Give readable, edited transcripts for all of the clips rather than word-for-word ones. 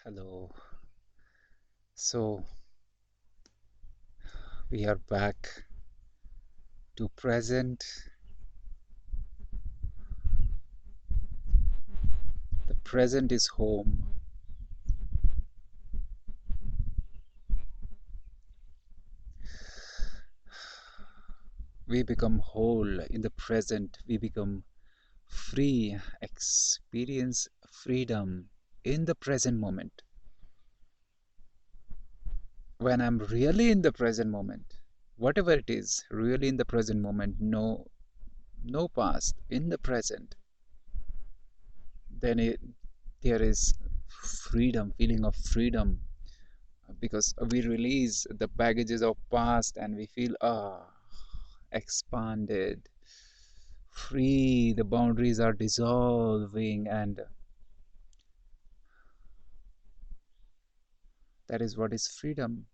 Hello. So we are back to present. The present is home. We become whole in the present. We become free, experience freedom in the present moment. When I'm really in the present moment, whatever it is, really in the present moment, no past, in the present, then there is freedom, feeling of freedom because we release the baggages of past and we feel expanded, free. The boundaries are dissolving, and that is what is freedom.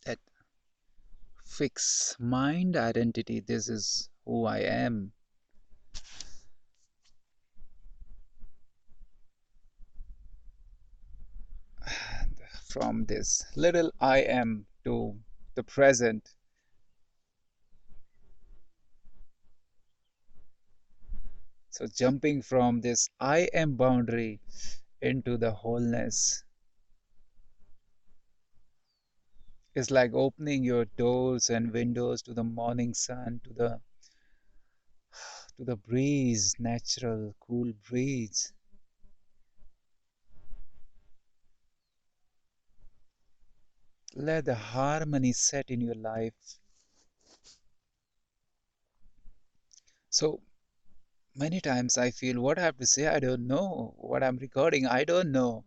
That fix mind identity, this is who I am. And from this little I am to the present, so jumping from this I am boundary into the wholeness is like opening your doors and windows to the morning sun, to the breeze, natural, cool breeze. Let the harmony set in your life. So many times I feel what I have to say, I don't know. What I'm recording, I don't know.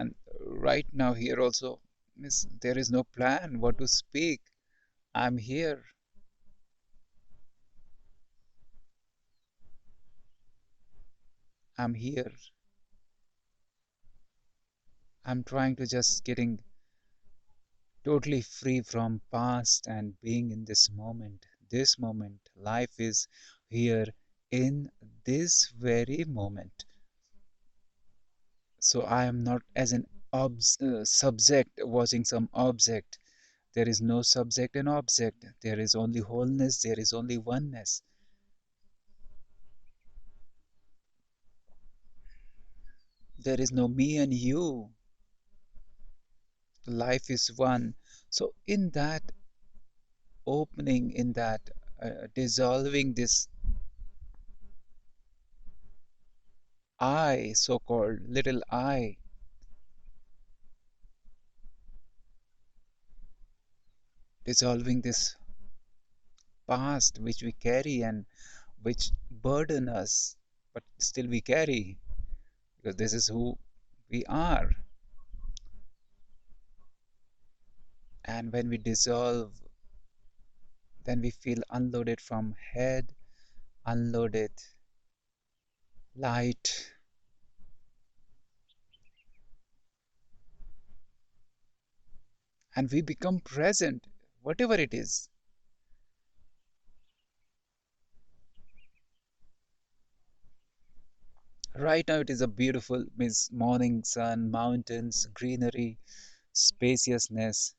And right now, here also, there is no plan what to speak. I'm here. I'm here. I'm trying to just getting totally free from past and being in this moment. This moment, life is here in this very moment. So I am not as an subject watching some object. There is no subject and object. There is only wholeness. There is only oneness. There is no me and you. Life is one. So in that opening, in that dissolving this I, so-called little I, dissolving this past which we carry and which burden us, but still we carry because this is who we are. And when we dissolve, then we feel unloaded from head, unloaded, light, and we become present, whatever it is. Right now, it is a beautiful means morning sun, mountains, greenery, spaciousness.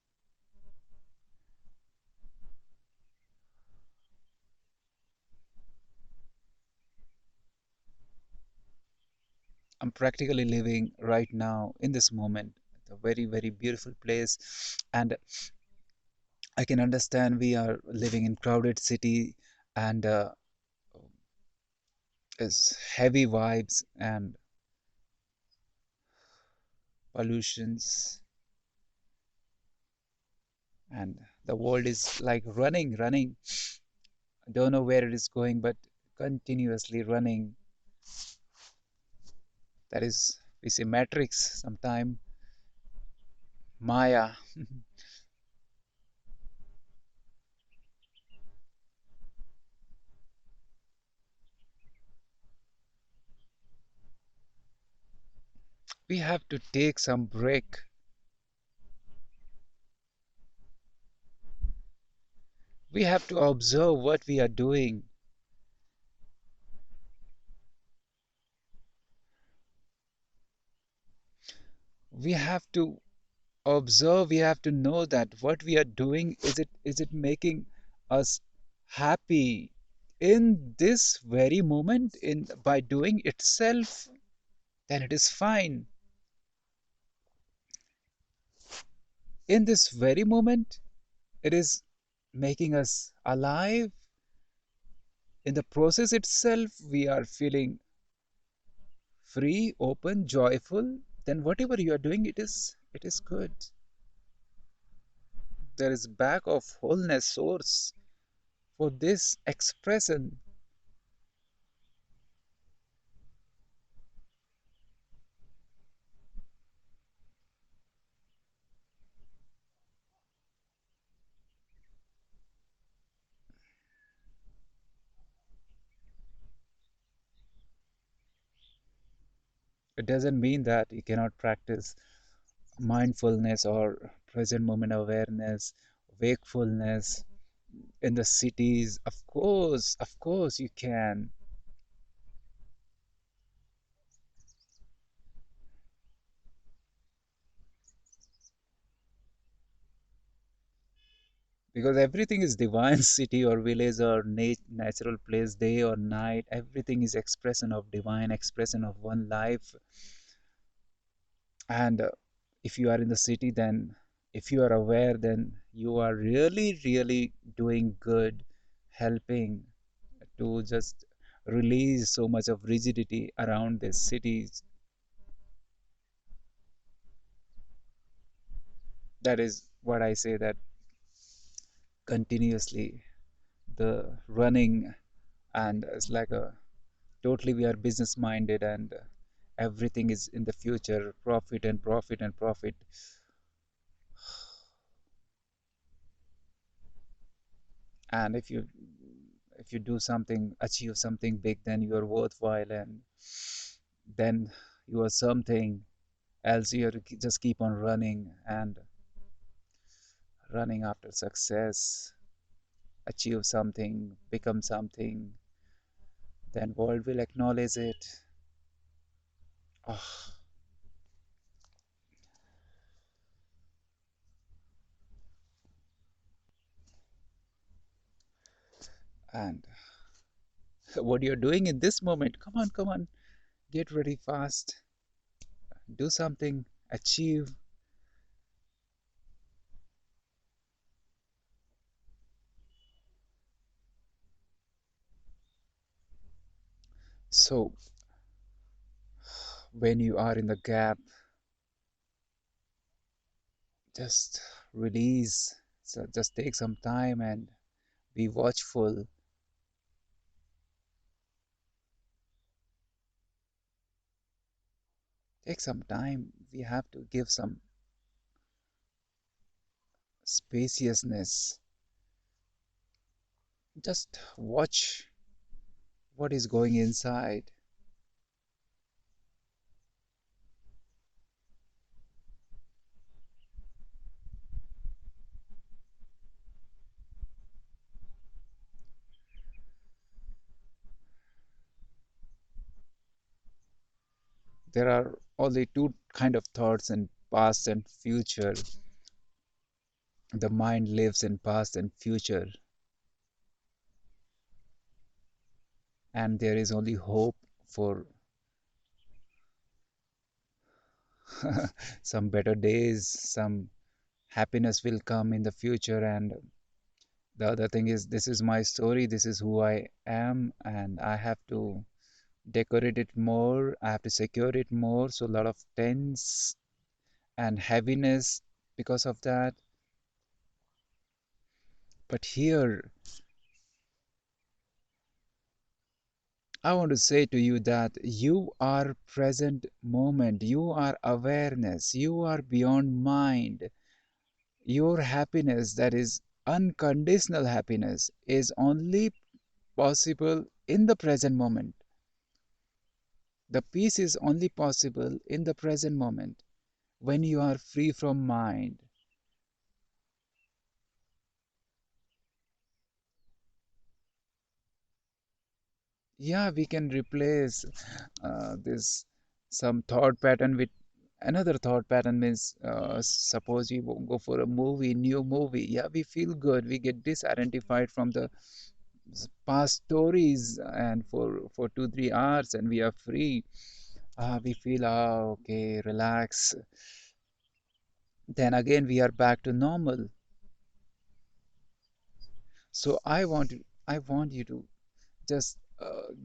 I'm practically living right now in this moment, a very, very beautiful place. And I can understand we are living in crowded city and is heavy vibes and pollutions, and the world is like running. Don't know where it is going, but continuously running. That is, we say matrix sometime, Maya. We have to take some break. We have to observe what we are doing. We have to observe, we have to know that what we are doing, is it making us happy in this very moment, in by doing itself, then it is fine. In this very moment, it is making us alive. In the process itself, we are feeling free, open, joyful, then whatever you are doing, it is good. There is back of wholeness source for this expression. It doesn't mean that you cannot practice mindfulness or present moment awareness, wakefulness in the cities. Of course, you can, because everything is divine. City or village or natural place, day or night, everything is expression of divine, expression of one life. And if you are in the city, then if you are aware, then you are really, really doing good, helping to just release so much of rigidity around the cities. That is what I say, that continuously the running, and it's like a totally we are business minded, and everything is in the future, profit and profit and profit. And if you do something, achieve something big, then you are worthwhile, and then you are something else. You have to just keep on running and running after success, achieve something, become something, then world will acknowledge it. Oh, and what you're doing in this moment, come on, get ready fast, do something, achieve. So when you are in the gap, just release. So just take some time and be watchful. Take some time. We have to give some spaciousness. Just watch what is going inside. There are only two kind of thoughts, in past and future. The mind lives in past and future, and there is only hope for some better days, some happiness will come in the future. And the other thing is, this is my story, this is who I am, and I have to decorate it more, I have to secure it more. So a lot of tense and heaviness because of that. But here, I want to say to you that you are present moment, you are awareness, you are beyond mind. Your happiness, that is unconditional happiness, is only possible in the present moment. The peace is only possible in the present moment when you are free from mind. Yeah, we can replace this some thought pattern with Another thought pattern means, suppose we go for a movie, new movie. Yeah, we feel good. We get disidentified from the past stories, and for 2 3 hours, and we are free. We feel, okay, relax. Then again, we are back to normal. So I want you to just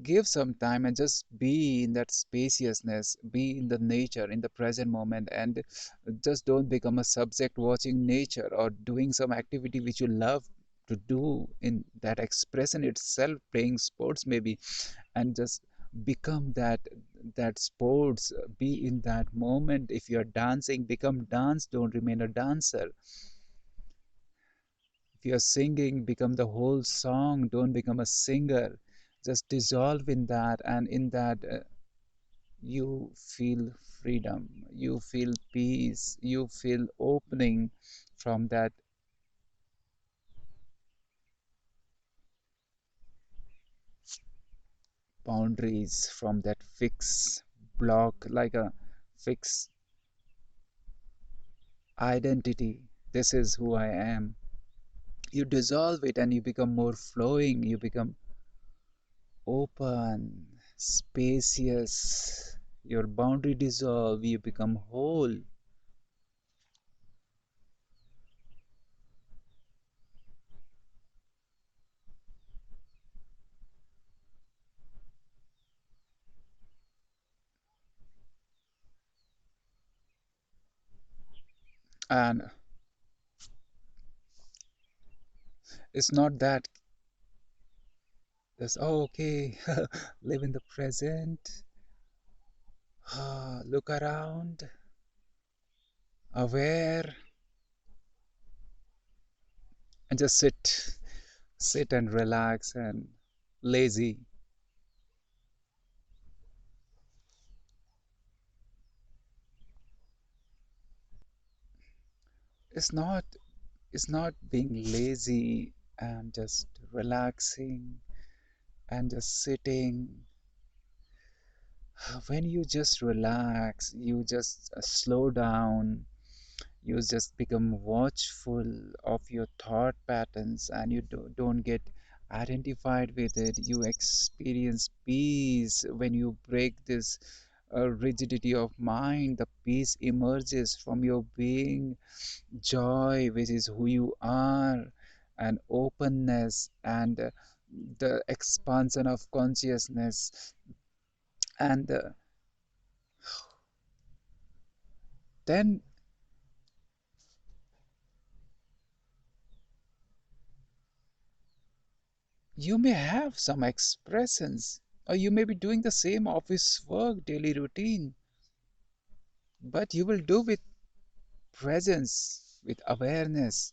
give some time and just be in that spaciousness, be in the nature, in the present moment, and just don't become a subject watching nature or doing some activity which you love to do in that expression itself, playing sports maybe, and just become that sports, be in that moment. If you're dancing, become dance, don't remain a dancer. If you're singing, become the whole song, don't become a singer. Just dissolve in that, and in that, you feel freedom, you feel peace, you feel opening from that boundaries, from that fixed block, like a fixed identity. This is who I am. You dissolve it and you become more flowing, you become open, spacious. Your boundary dissolve, you become whole. And it's not that just, oh, okay, live in the present, look around, aware, and just sit and relax and lazy. It's not it's not being lazy, and just relaxing and just sitting. When you just relax, you just slow down, you just become watchful of your thought patterns, and you don't get identified with it. You experience peace. When you break this rigidity of mind, the peace emerges from your being, joy, which is who you are, and openness, and the expansion of consciousness. And then you may have some expressions, or you may be doing the same office work, daily routine, but you will do with presence, with awareness.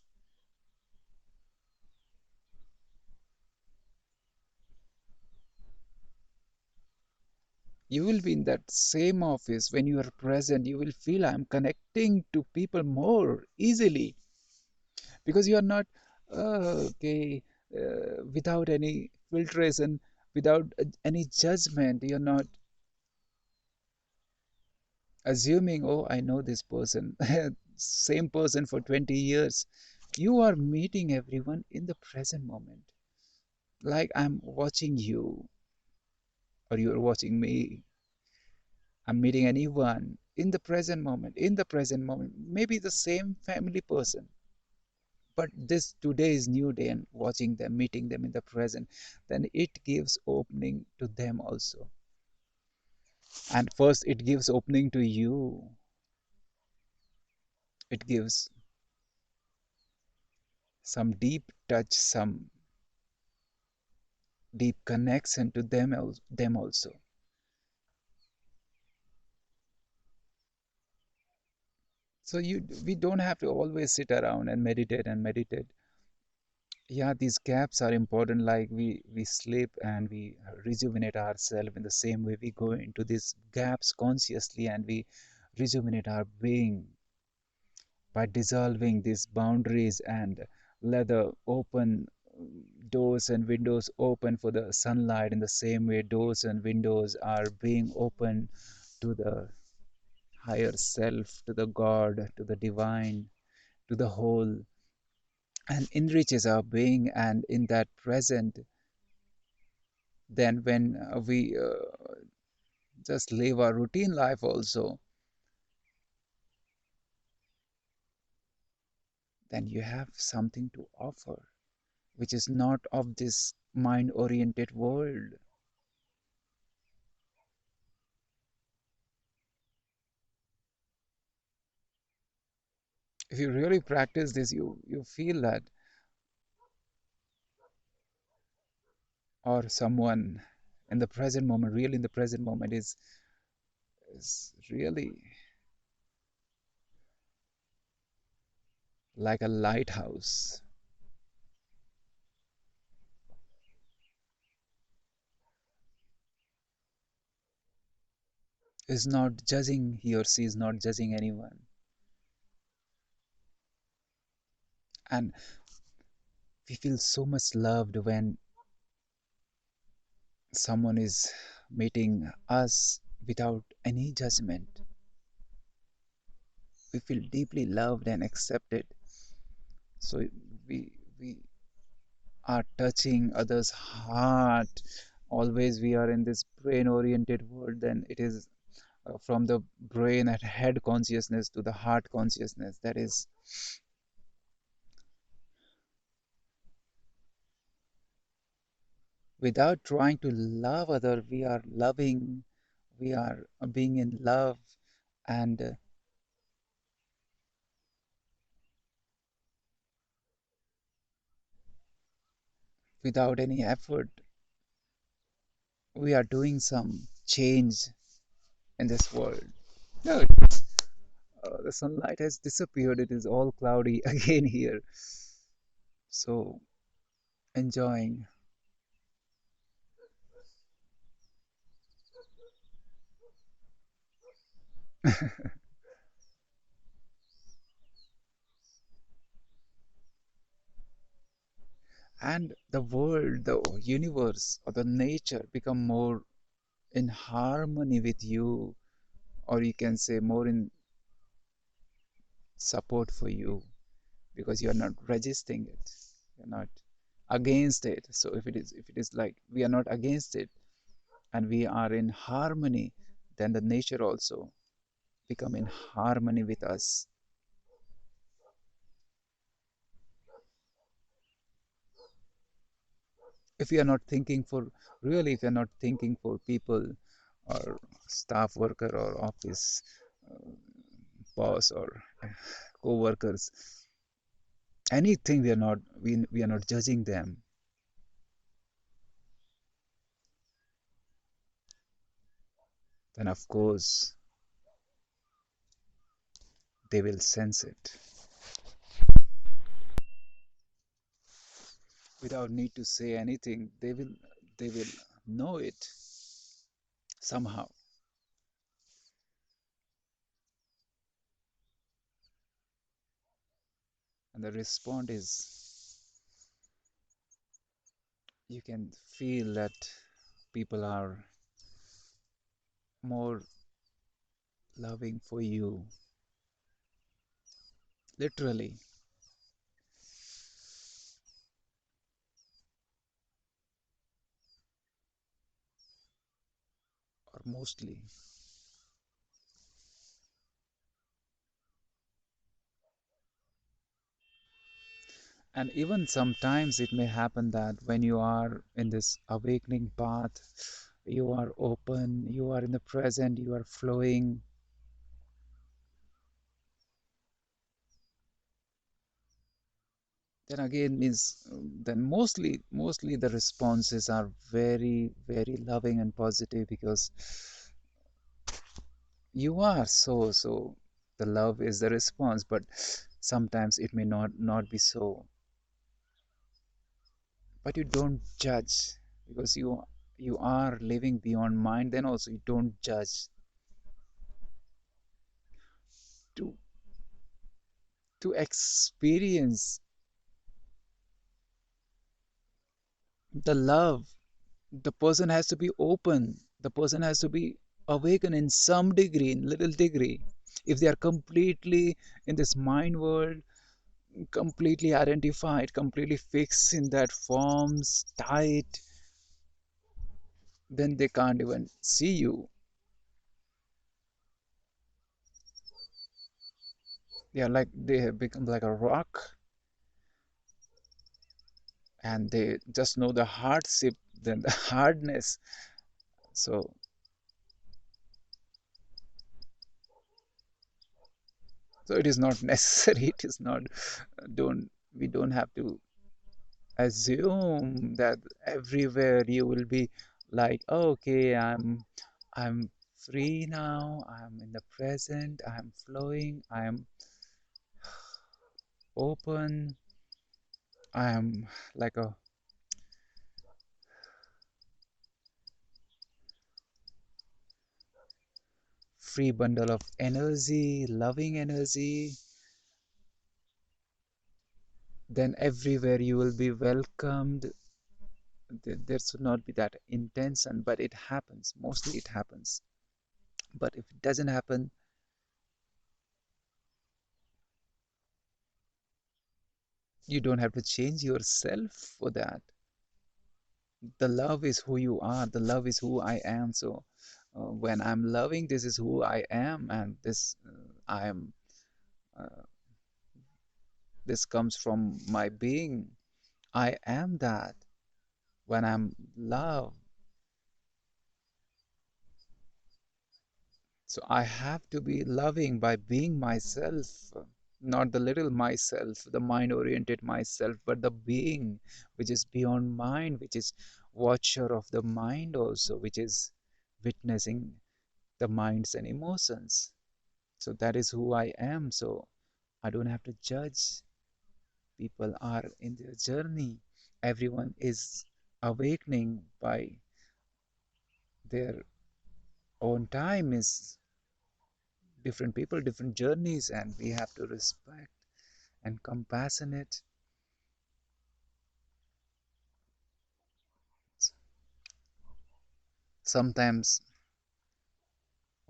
You will be in that same office. When you are present, you will feel, I'm connecting to people more easily, because you are not, okay, without any filtration, without any judgment. You're not assuming, oh, I know this person, same person for 20 years. You are meeting everyone in the present moment, like I'm watching you, or you're watching me. I'm meeting anyone in the present moment, in the present moment, maybe the same family person, but this today is new day, and watching them, meeting them in the present, then it gives opening to them also. And first, it gives opening to you. It gives some deep touch, some deep connection to them also. So we don't have to always sit around and meditate and meditate. Yeah, these gaps are important. Like we sleep and we rejuvenate ourselves. In the same way, we go into these gaps consciously, and we rejuvenate our being by dissolving these boundaries, and let the open doors and windows open for the sunlight. In the same way, doors and windows are being open to the higher self, to the God, to the divine, to the whole, and enriches our being. And in that present, then when we just live our routine life also, then you have something to offer, which is not of this mind oriented world. If you really practice this, you feel that, or someone in the present moment, really in the present moment, is really like a lighthouse, is not judging, he or she is not judging anyone. And we feel so much loved when someone is meeting us without any judgment. We feel deeply loved and accepted. So we are touching others' heart. Always we are in this brain oriented world, then it is from the brain and head consciousness to the heart consciousness. That is, without trying to love other, we are loving, we are being in love, and without any effort, we are doing some change in this world. No, the sunlight has disappeared. It is all cloudy again here. So, enjoying. And the world, the universe, or the nature become more in harmony with you, or you can say more in support for you, because you're not resisting it, you're not against it. So if it is like we are not against it and we are in harmony, then the nature also become in harmony with us. If we are not thinking for, really, if you're not thinking for people or staff worker or office uh, boss or co-workers, anything, we are not judging them, then of course they will sense it without need to say anything. They will know it somehow. And the response is, you can feel that people are more loving for you, literally, or mostly. And even sometimes it may happen that when you are in this awakening path, you are open, you are in the present, you are flowing, then again means, then mostly the responses are very, very loving and positive, because you are so the love is the response. But sometimes it may not be so, but you don't judge, because you are living beyond mind. Then also you don't judge. To to experience the love, the person has to be open, the person has to be awakened in some degree, in little degree. If they are completely in this mind world, completely identified, completely fixed in that forms, tight, then they can't even see you. Yeah, like they have become like a rock, and they just know the hardship, then the hardness. So, so it is not necessary. It is not. Don't we don't have to assume that everywhere you will be like, okay, I'm free now. I'm in the present. I'm flowing. I'm open. I'm like a free bundle of energy, loving energy. Then everywhere you will be welcomed. There should not be that intention, but it happens. Mostly it happens. But if it doesn't happen, you don't have to change yourself for that. The love is who you are. The love is who I am. So when I'm loving, this is who I am, and I am. Uh, this comes from my being. I am that. When I'm love, so I have to be loving by being myself, not the little myself, the mind oriented myself, but the being which is beyond mind, which is watcher of the mind also, which is witnessing the minds and emotions. So that is who I am. So I don't have to judge. People are in their journey. Everyone is awakening by their own time, is different people, different journeys, and we have to respect and compassionate. Sometimes,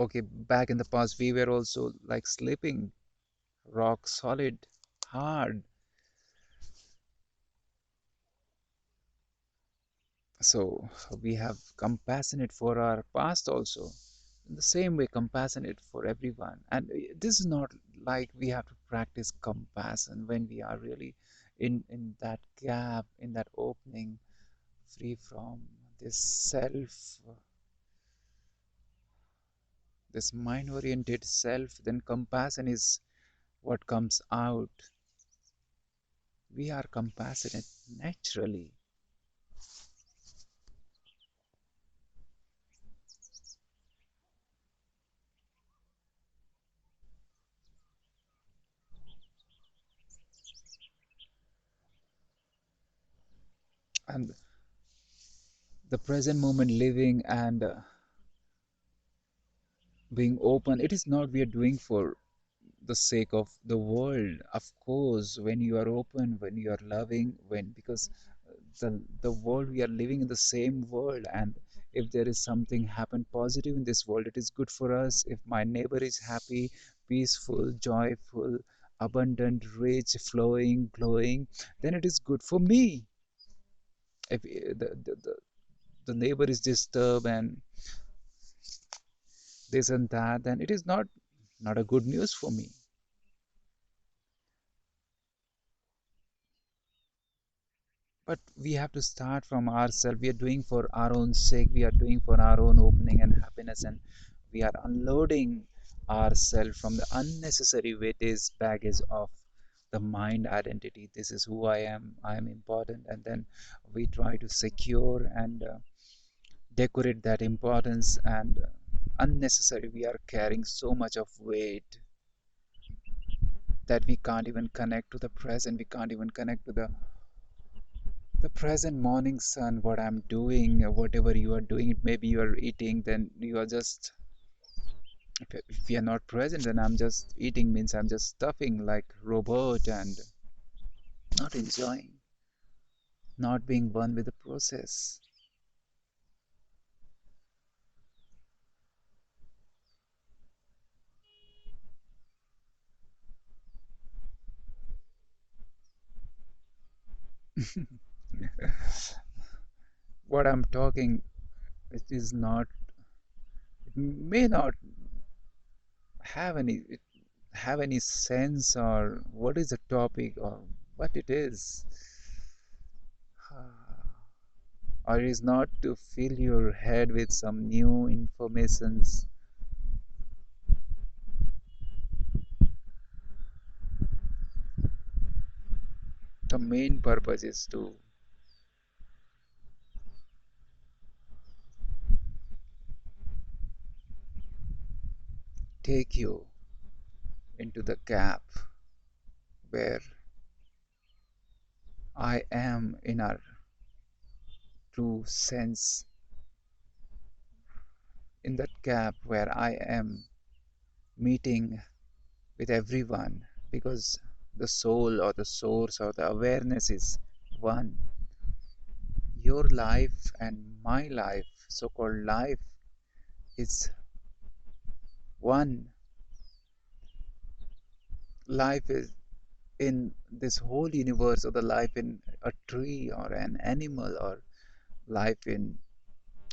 okay, back in the past, we were also like sleeping, rock solid, hard. So we have compassionate for our past also. In the same way, compassionate for everyone. And this is not like we have to practice compassion when we are really in that gap, in that opening, free from this self, this mind oriented self, then compassion is what comes out. We are compassionate naturally. And the present moment living and being open, it is not we are doing for the sake of the world. Of course, when you are open, when you are loving, when because the world, we are living in the same world, and if there is something happen positive in this world, it is good for us. If my neighbor is happy, peaceful, joyful, abundant, rich, flowing, glowing, then it is good for me. If the neighbor is disturbed and this and that, then it is not a good news for me. But we have to start from ourselves. We are doing for our own sake. We are doing for our own opening and happiness, and we are unloading ourselves from the unnecessary weightage baggage of the mind identity. This is who I am. I am important, and then we try to secure and decorate that importance, and unnecessary. We are carrying so much of weight that we can't even connect to the present. We can't even connect to the present morning sun, what I'm doing, whatever you are doing, it maybe you are eating, then you are just, if you are not present, then I'm just eating, means I'm just stuffing like robot and not enjoying, not being one with the process. What I'm talking, it is not, it may not have any sense, or what is the topic, or what it is, or it is not to fill your head with some new informations. The main purpose is to take you into the gap where I am in our true sense, in that gap where I am meeting with everyone, because the soul or the source or the awareness is one. Your life and my life, so called life, is one. Life is in this whole universe, or the life in a tree or an animal, or life in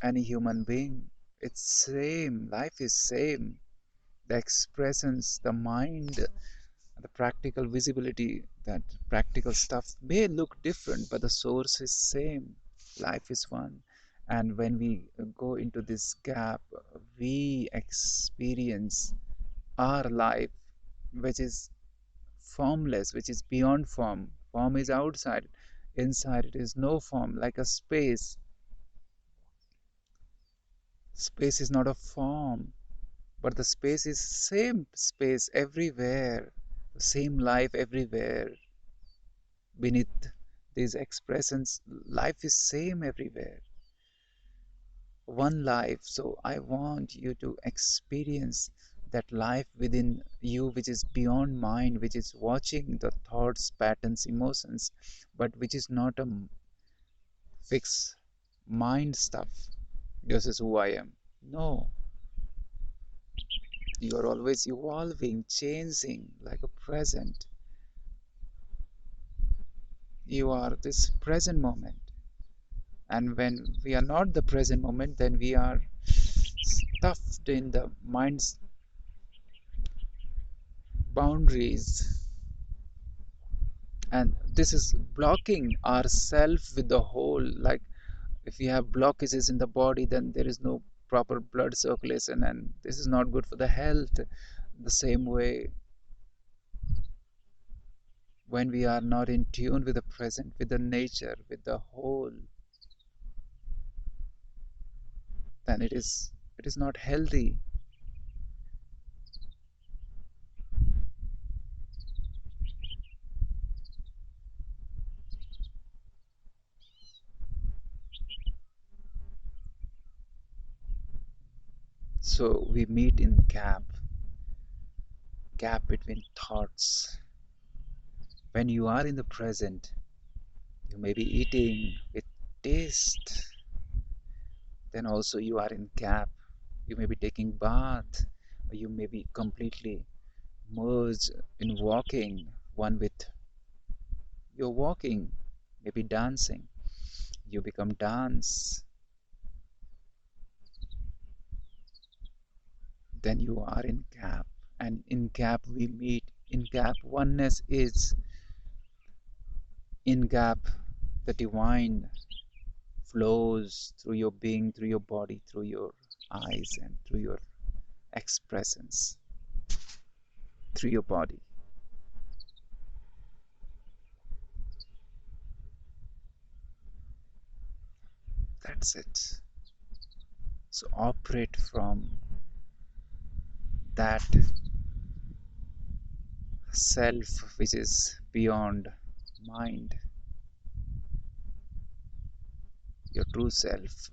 any human being. It's same. Life is same. The expressions, the mind, the practical visibility, that practical stuff may look different, but the source is same. Life is one. And when we go into this gap, we experience our life, which is formless, which is beyond form. Form is outside. Inside it is no form, like a space. Space is not a form, but the space is same space everywhere, the same life everywhere. Beneath these expressions, life is same everywhere. One life. So I want you to experience that life within you, which is beyond mind, which is watching the thoughts, patterns, emotions, but which is not a fixed mind stuff. This is who I am. No, you are always evolving, changing, like a present. You are this present moment. And when we are not the present moment, then we are stuffed in the mind's boundaries. And this is blocking ourself with the whole. Like if we have blockages in the body, then there is no proper blood circulation, and this is not good for the health. The same way, when we are not in tune with the present, with the nature, with the whole, then it is not healthy. So we meet in gap between thoughts. When you are in the present, you may be eating with taste, then also you are in gap. You may be taking bath, or you may be completely merged in walking, one with your walking, maybe dancing. You become dance, then you are in gap. And in gap we meet. In gap oneness is. In gap the divine flows through your being, through your body, through your eyes, and through your expressions, through your body. That's it. So operate from that self which is beyond mind, your true self.